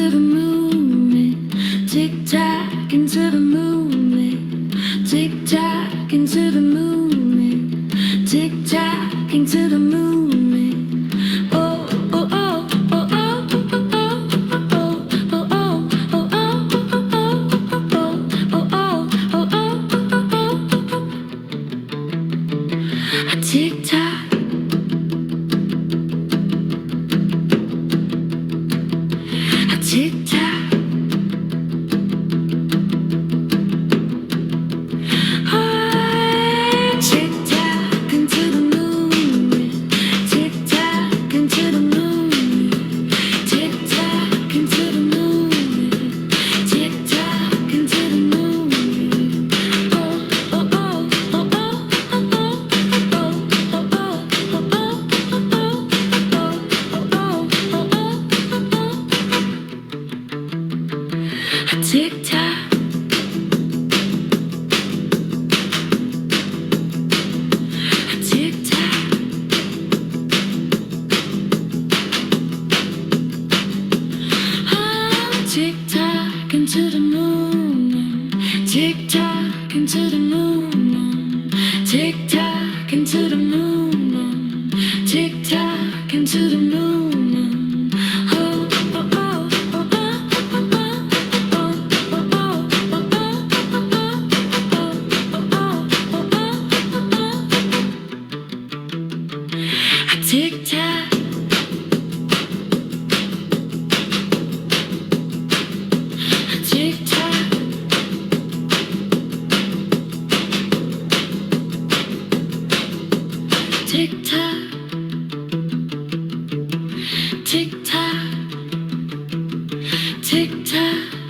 into the movement, tick tock into the movement, tick tock into the movement, tick tock into the movement. Oh oh oh oh oh oh oh oh oh oh oh oh. Tick tock. Tick tock, tick tock into the movement, tick tock into the movement, tick tock into the movement, tick tock into the movement. Oh oh oh oh oh oh oh oh oh. Tick tock, tick tock, tick tock into the moon, tick tock into the moon, tick tock into the moon, tick tock into the moon. Tick tock, tick tock, tick tock, tick tock, tick tock.